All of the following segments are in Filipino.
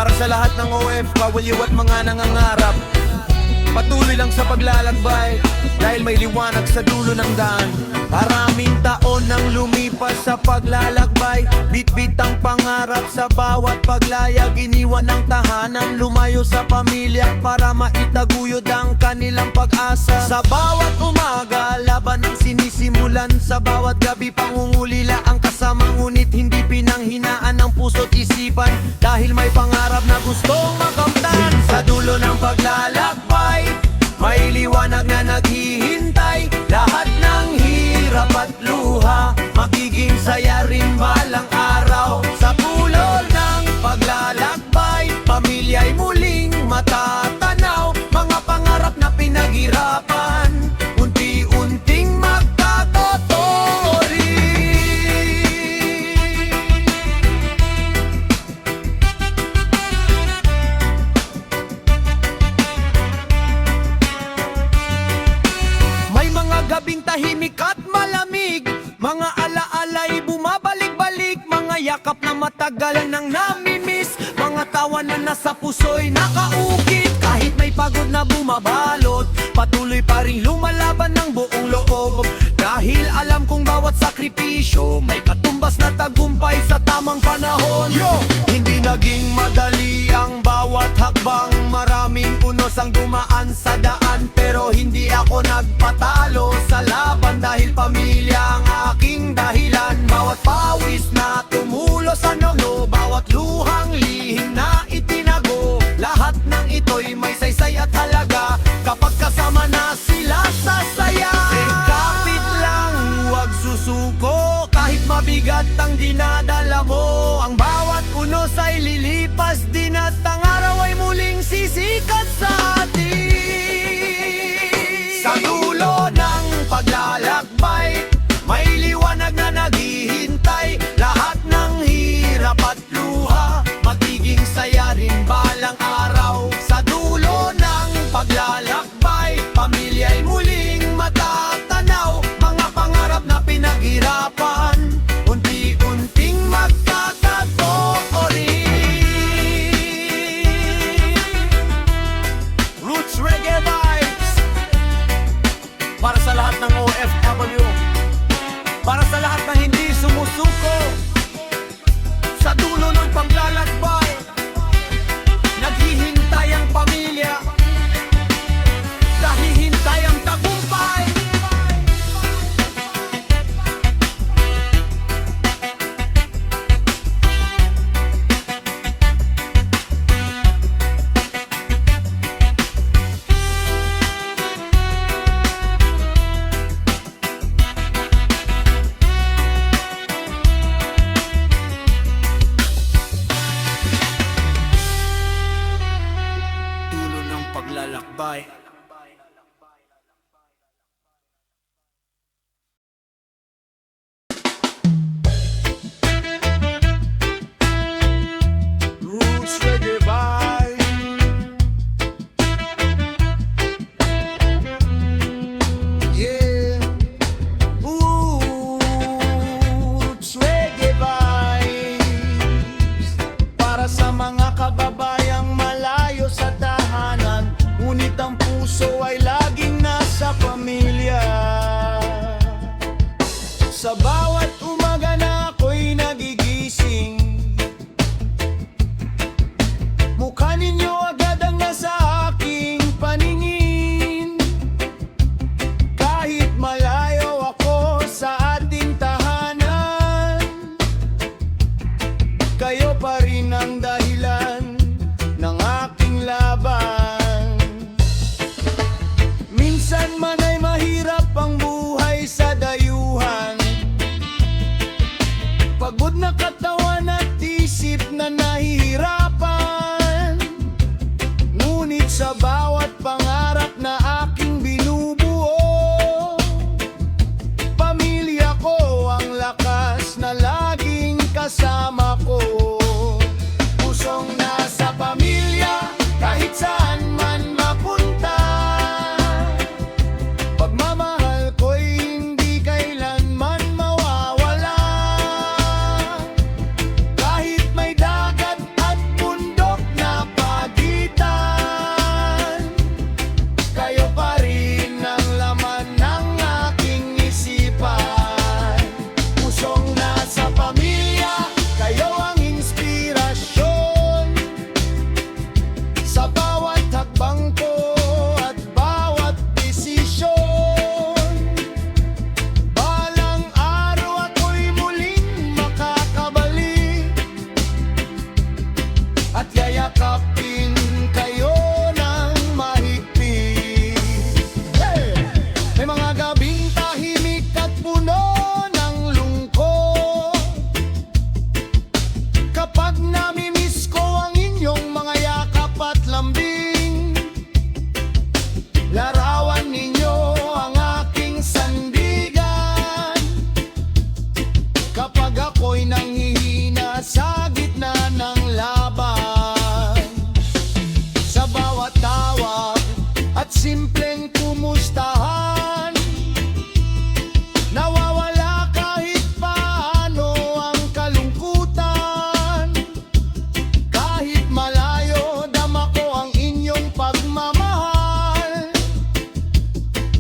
Para sa lahat ng OFW at mga nangangarap, patuloy lang sa paglalakbay, dahil may liwanag sa dulo ng daan. Maraming taon nang lumipas sa paglalakbay, bitbit ang pangarap sa bawat paglayag. Iniwan ang tahanan, lumayo sa pamilya para maitaguyod ang kanilang pag-asa. Sa bawat umaga, laban ang sinisimulan. Sa bawat gabi, pangungulila ang kasama, ngunit hindi pinanghinaan ng puso't isipan, dahil may pangarap na gustong makamtan. Sa dulo ng paglalakbay, may liwanag na naghihintay. Lahat ng hirap at luha magiging saya rin balang araw. Sa dulo ng paglalakbay, pamilya'y muling matatanaw. Mga pangarap na pinaghirapan, unti-unting magkatotoo rin. May mga gabing tahimik at malamig, mga alaala'y bumabalik-balik, mga yakap na matagal nang namimiss, mga tawa na nasa puso'y nakaukit. Kahit may pagod na bumabalot, patuloy pa rin lumalaban ng buong loob, dahil alam kong bawat sakripisyo may katumbas na tagumpay sa tamang panahon. Hindi naging madali ang bawat hakbang, maraming unos ang dumaan sa daan, pero hindi ako nagpatalo sa laban, dahil pamilya ang aking dahilan. Bawat pawis na tumulo sa noo, bawat luhang lihim na itinago, lahat ng ito'y may saysay at halaga kapag kasama na sila sa saya. Kapit lang, huwag susuko, kahit mabigat ang dinadala mo. Ang bawat unos ay lilipas din, at ang araw ay muling sisikat sa atin. Sa dulo ng paglalakbay, may liwanag na naghihintay. Lahat ng hirap at luha magiging saya rin balang araw. Sa dulo ng paglalakbay, pamilya'y muling matatanaw. Mga pangarap na pinaghirapan, unti-unting magkakatotoo rin. Roots Reggae Vibes, para sa lahat ng OFW, para sa lahat ng hindi sumusuko. Sa dulo ng paglalakbay, naghihintay ang pamilya, nahihintay ang tagumpay. Dulo ng paglalakbay. Roots Reggae Vibe. Yeah. Roots Reggae Vibes, para sa mga kababayang malayo sa tahanan, ngunit ang puso yayakapin kayo ng mahigpit. Hey! May mga gabing tahimik at puno ng lungkot, kapag namimiss ko ang inyong mga yakap at lambing. Larawan ninyo ang aking sandigan, kapag ako'y nanghihina sa gitna ng laban. Sa bawat tawag at simpleng kumustahan, nawawala kahit paano ang kalungkutan. Kahit malayo, dama ko ang inyong pagmamahal,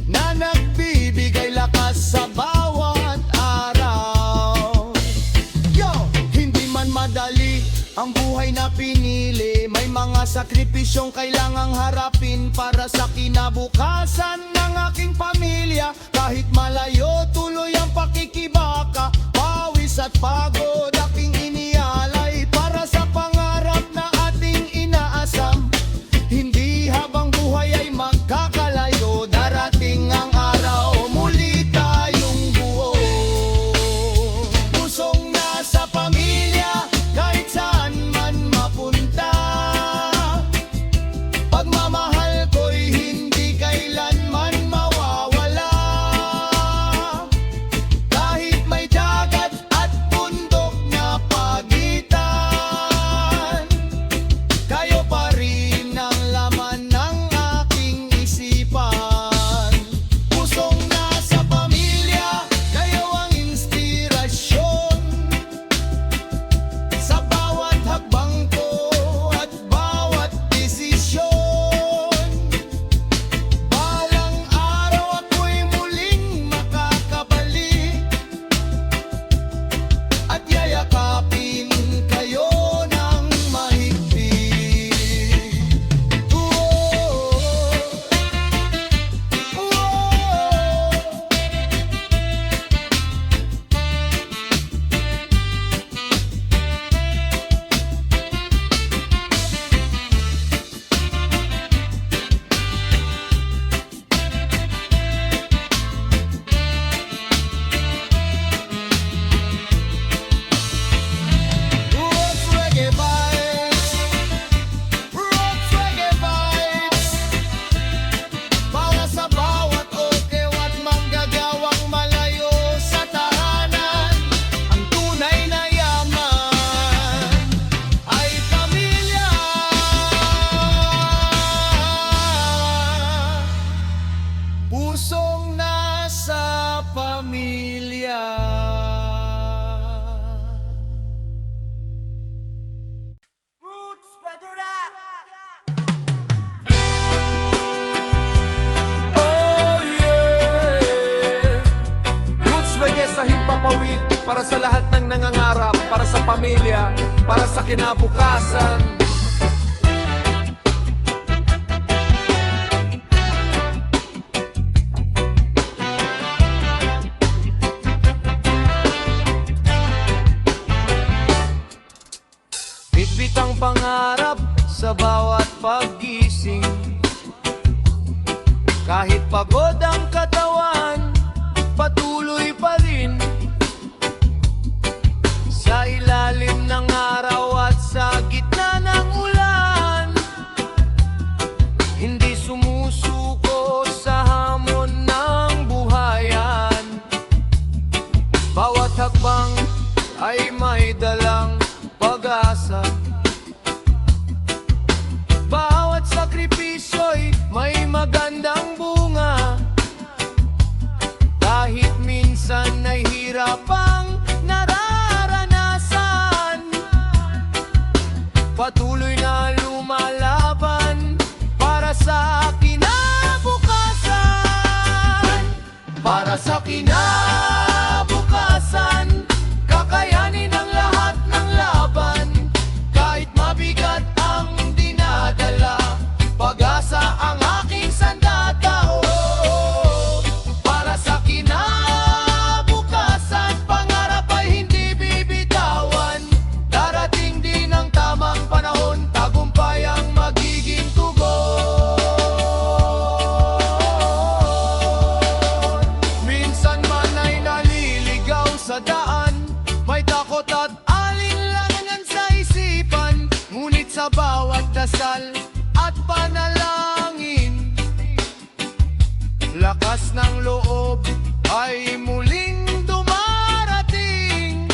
na nagbibigay lakas sa bawat araw. Yo! Hindi man madali ang buhay na pinili, may mga sakripisyong kailangang harapin para sa kinabukasan ng aking pamilya. Kahit malayo, tuloy ang pakikibaka, pawis at pagod aking inialay para sa pangarap na ating inaasam. Hindi habang buhay ay magkakalayo, darating ang araw muli tayong buo. Pusong nasa pamilya, kahit saan man mapunta, pagmamahal ko'y hindi kailanman mawawala. Kahit may dagat at bundok na pagitan, kayo pa rin ang laman ng aking isipan. Pusong nasa pamilya, kayo ang inspirasyon sa bawat hakbang ko at bawat desisyon. Balang araw ako'y muling makakabalik at yayakapin kayo ng mahigpit. Whoa! Roots reggae vibes, roots reggae vibes, para sa bawat okew at manggagawang malayo sa tahanan. Ang tunay na yaman ay pamilya. Pusong nasa pamilya. Roots, brother, Oh yeah! Roots reggae sa himpapawid, para sa lahat ng nangangarap, para sa pamilya, para sa kinabukasan. Bitbit ang pangarap sa bawat paggising, kahit pagod ang katawan, patuloy pa rin. Sa ilalim ng araw at sa gitna ng ulan, hindi sumusuko sa hamon ng buhayan. Bawat hakbang ay may dalang pag-asa, bawat sakripisyo'y may magandang bunga. Kahit minsan ay hirap ang nararanasan, patuloy na lumalaban para sa kinabukasan. Para sa kinabukasan, kakayanin ang lahat ng laban. Kahit mabigat ang dinadala, pag-asa ang aking sandata. Para sa kinabukasan, pangarap ay hindi bibitawan. Darating din ang tamang panahon, tagumpay sa bawat dasal at panalangin. Lakas ng loob ay muling dumarating.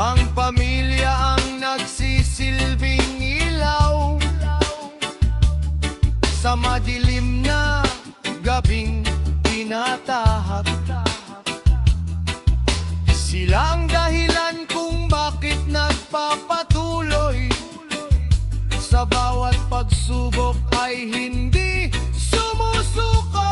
Ang pamilya ang nagsisilbing ilaw sa madilim na gabing tinatahak. Sila ang dahilan kung bakit nagpapatuloy. Sa bawat pagsubok ay hindi sumusuko.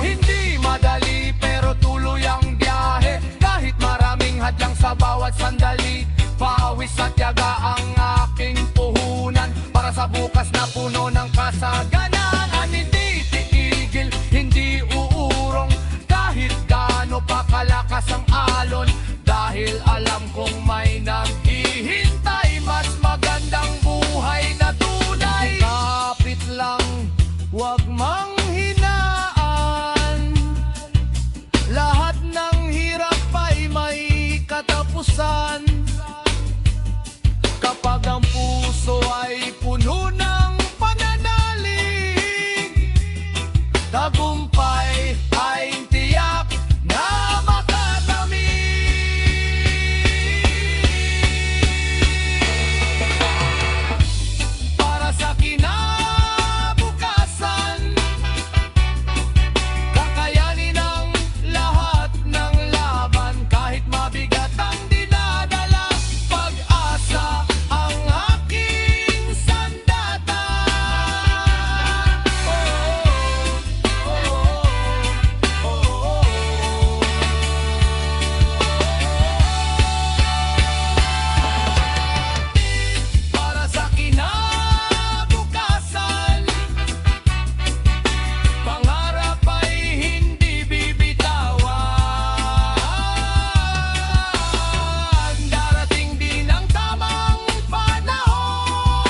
Hindi madali pero tuloy ang biyahe. Kahit maraming hadlang sa bawat sandali, pawis at tiyaga ang aking puhunan para sa bukas na puno ng kasaganan. Hindi titigil, hindi uurong kahit gaano pa kalakas ang alon. Dahil alam kong may naghihintay, mas magandang buhay na tunay. Kapit lang, wag manghinaan. Lahat ng hirap ay may katapusan. Kapag ang puso ay puno ng pananalig, tagumpay ay tiyak na makatamig. Para sa kinabukasan, kakayanin ang lahat ng laban. Kahit mabigat ang dinadala, pag-asa ang aking sandata. Para sa kinabukasan, pangarap ay hindi bibitawan. Darating din ang tamang panahon,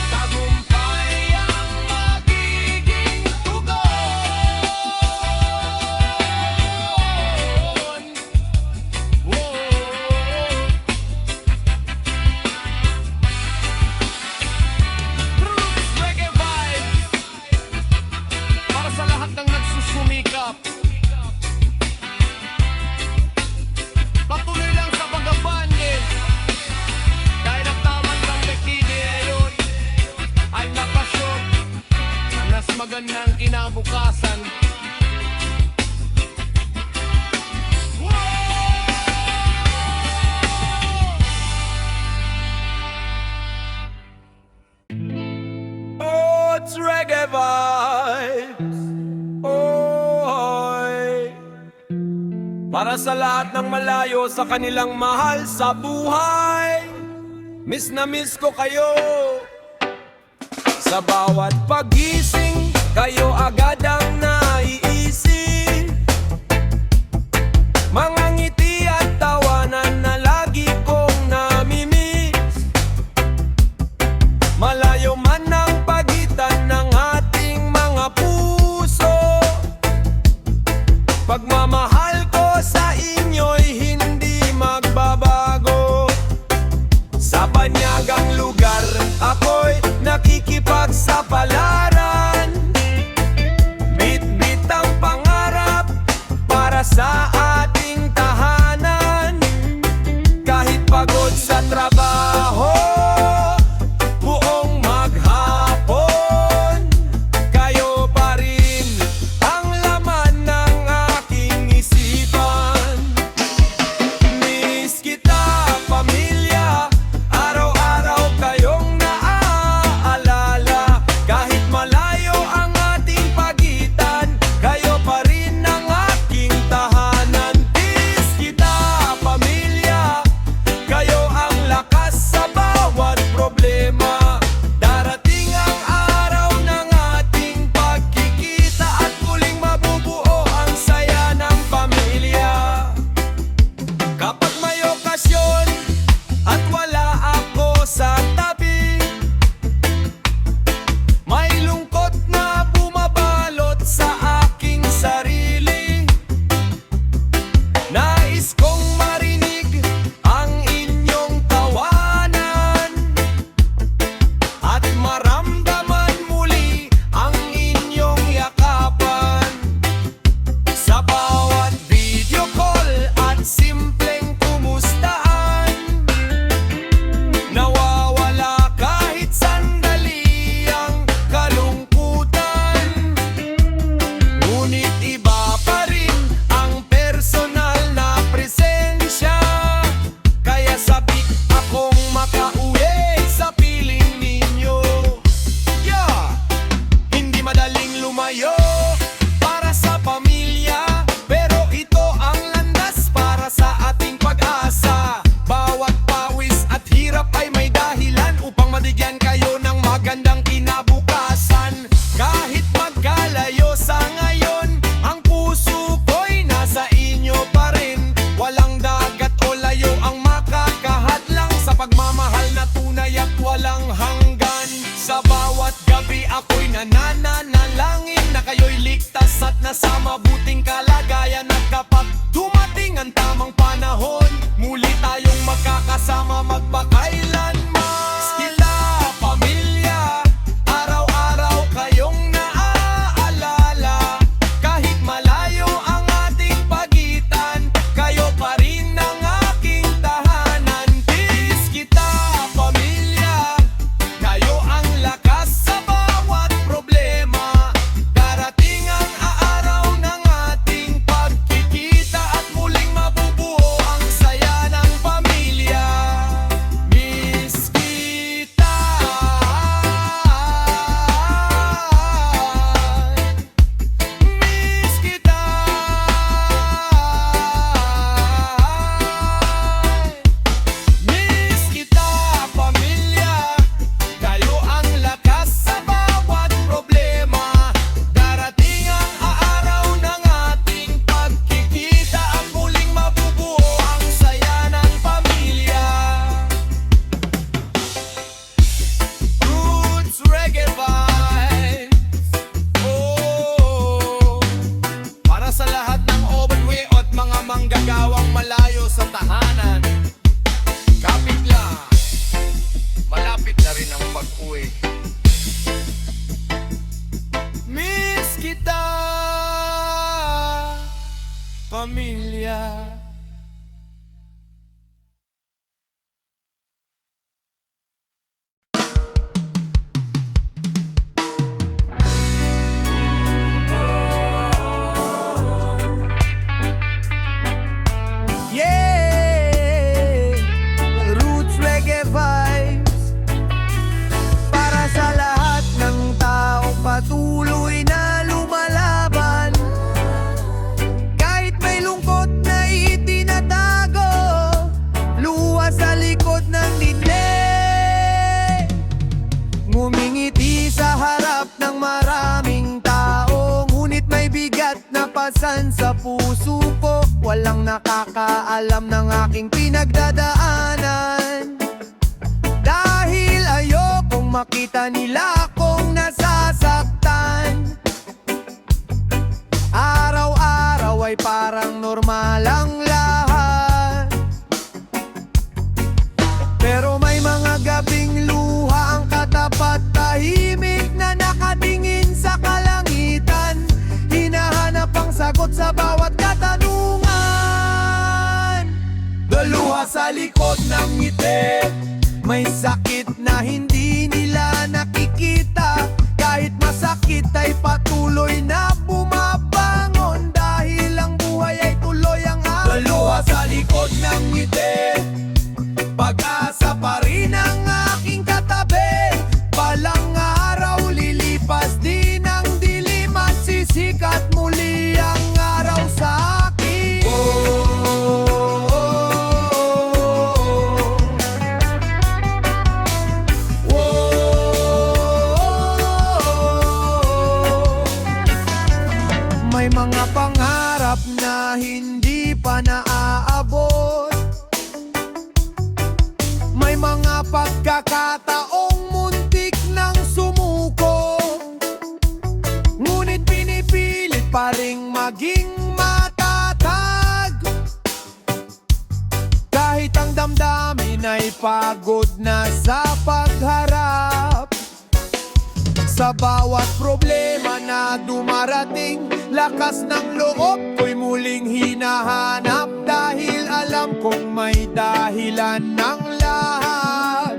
tagumpay ang magiging tugon. Roots Reggae Vibes para sa lahat ng nagsusumikap. Patuloy lang sa pag-abande dahil ang tamang ng dekide ngayon ay nakasyon. Mas magandang kinabukasan. Oh, it's reggae vibes. Oh, para sa lahat ng malayo sa kanilang mahal sa buhay, miss na miss ko kayo. Sa bawat pagising, kayo agad ang naiisip. Mga ngiti at tawanan na lagi kong namimiss. Malayo man ang pagitan ng ating mga puso, pagmamahal ko sa inyo'y hindi magbabago. Sa banyagang lugar, ako'y nakikipagsapalaran. Bit-bit ang pangarap para sa ating tahanan. Kahit pagod sa trabaho, buong maghapon, kayo pa rin ang laman ng aking isipan. Miss kita, pamilya, araw-araw kayong naaalala. Kahit malayo ang ating pagitan, kayo pa rin ang aking tahanan. Miss kita, pamilya, kayo ang lakas Sa bawat gabi ako'y nananalangin na kayo'y ligtas at nasa mabuting kalagayan. At kapag dumating ang tamang panahon, muli tayong magkakasama magpakailanman. Sila, pamilya, araw-araw kayong naaalala. Kahit malayo ang ating pagitan, kayo pa rin ang aking tahanan. Tiis kita, pamilya, kayo ang lakas sa bawat problema. Darating ang araw ng ating pagkikita at muling mabubuo ang saya ng pamilya. Miss kita. Miss kita. Miss kita, pamilya. Kayo ang lakas sa bawat problema. Darating ang araw ng ating pagkikita at muling mabubuo ang saya ng pamilya. Roots Reggae Vibes. Oh, para sa lahat ng overweight at mga manggagawang malayo sa tahanan, kapit lang, malapit na rin ang pag-uwi. Miss kita, pamilya. Yeah, Roots Reggae Vibes. Para sa lahat ng taong patuloy na lumalaban, kahit may lungkot na itinatago, luha sa likod ng dinde. Ngumingiti sa harap ng maraming tao, ngunit may bigat na pasan sa puso ko. Walang nakakaalam ng aking pinagdadaanan, dahil ayokong makita nila akong nasasaktan. Araw-araw ay parang normal ang lahat, pero may mga gabing luha ang katapat, tahimik na nakatingin sa kalangitan. Hinahanap ang sagot sa bawat katanungan. Daluha sa likod ng ngiti, may sakit na hindi nila nakikita. Kahit masakit ay patuloy na bumabangon, dahil ang buhay ay tuloy ang araw. Daluha sa likod ng ngiti, pag-asa pa rin ang aking katabi. Balang araw lilipas din ang dilim at sisikat muli ang araw sa akin. May mga pangarap na hindi pa naaabot, may mga pagkakataong muntik nang sumuko, ngunit pinipilit pa ring maging matatag. Kahit ang damdamin ay pagod na sa pagharap, sa bawat problema na dumarating, lakas ng loob ko'y muling hinahanap, dahil alam kong may dahilan ng lahat,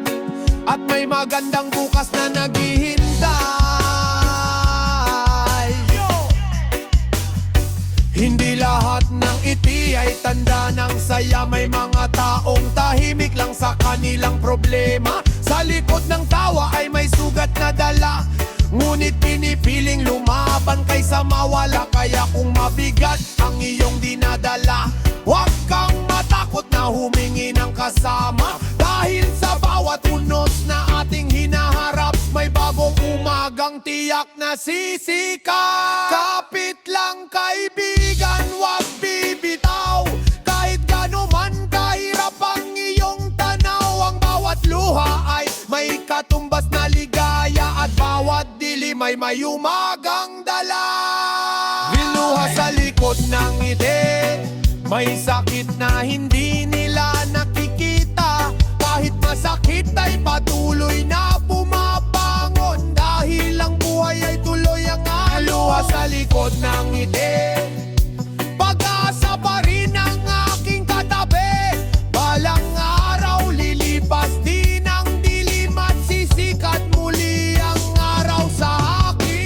at may magandang bukas na naghihintay. Hindi lahat ng iti ay tanda ng saya, may mga taong tahimik lang sa kanilang problema. Sa likod ng tawa ay may sugat na dala, ngunit pinipiling lumaban kaysa mawala. Kaya kung mabigat ang iyong dinadala, huwag kang matakot na humingi ng kasama, dahil sa bawat unos na ating hinaharap, may bagong umagang tiyak na sisikat. Kapit lang kaibigan, huwag bibitaw, kahit gaano man kahirap ang iyong tanaw. Ang bawat luha ay may katumbas na ligaya, ay may umagang dala. Biluha sa likod ng ngiti, may sakit na hindi nila nakikita. Kahit masakit ay patuloy na bumabangon, dahil ang buhay ay tuloy ang Biluha alon. sa likod ng ngiti, Pag-asa pa rin ang aking katabi. Balang araw lilipas din ang dilim at sisikat muli ang araw sa akin.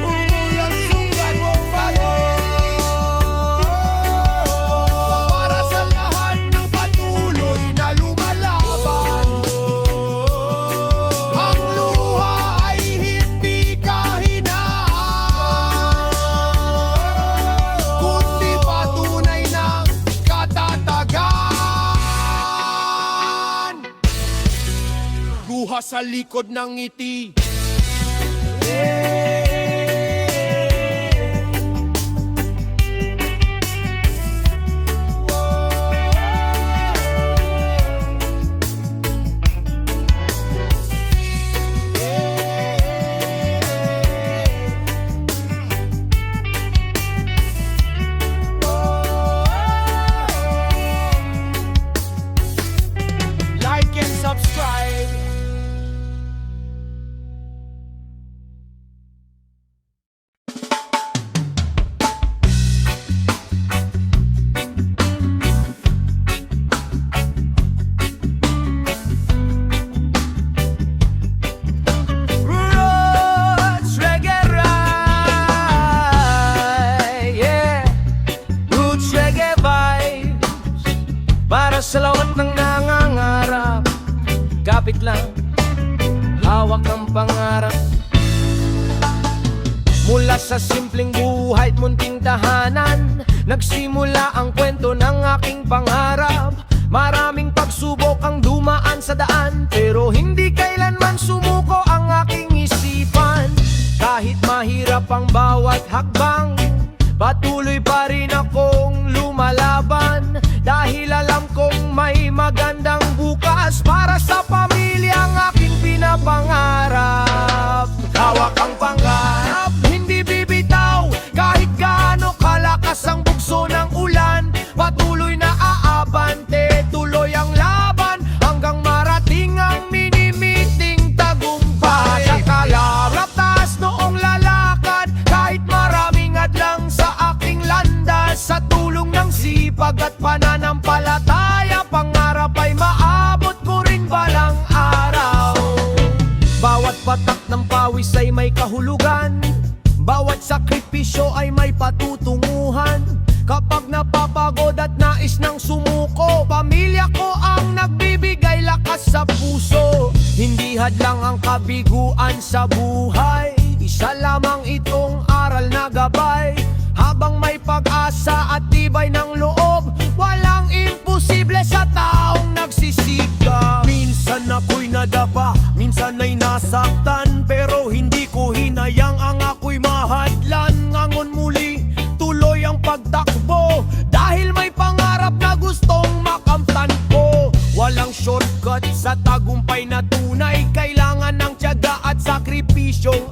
Umulan sugat mong bayo para sa lahat ng patuloy na lumalaban. Ang luha ay hindi kahinaan, kundi patunay ng katatagan. Luha sa likod ng ngiti. like and subscribe. Roots Reggae Ride, yeah. Roots Reggae Vibes, para sa lahat ng nangangarap. Kapit lang, hawak ang pangarap. Mula sa simpleng buhay at munting tahanan, nagsimula ang kwento ng aking pangarap. Maraming pagsubok ang dumaan sa daan, pero hindi kailanman sumuko ang aking isipan. Kahit mahirap ang bawat hakbang, patuloy pa rin akong lumalaban. Dahil alam kong may magandang bukas para sa pamilya ang aking pinapangarap. Hawak ang pangarap, hindi bibitaw. Kahit gaano kalakas ang bugso ng ulan, patuloy na aabante, tuloy ang laban hanggang marating ang minimiting tagumpay. Nakalarap taas noong lalakad, kahit maraming adlang sa aking landas. Sa tulong ng sipag at pananampalataya, pangarap ay maabot ko rin balang araw. Bawat patak ng pawis ay may kahulugan, bawat sakripisyo ay may patutunguhan. Kapag napapagod at nais ng sumuko, pamilya ko ang nagbibigay lakas sa puso. Hindi hadlang ang kabiguan sa buhay, isa lamang itong aral na gabay. Habang may pag-asa at tibay ng loob, walang imposible sa taong nagsisikap. Minsan ako'y nadapa, minsan ay nasaktan, pero hindi ko hinayang ang ako'y mahadlan. Ngangon muli, tuloy ang pagtakbo, dahil may pangarap na gustong makamtan ko. Walang shortcut sa tagumpay na tunay, kailangan ng tiyaga at sakripisyong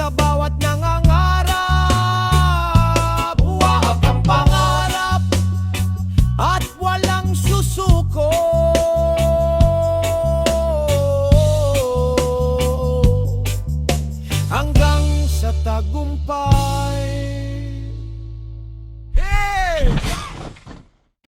sa bawat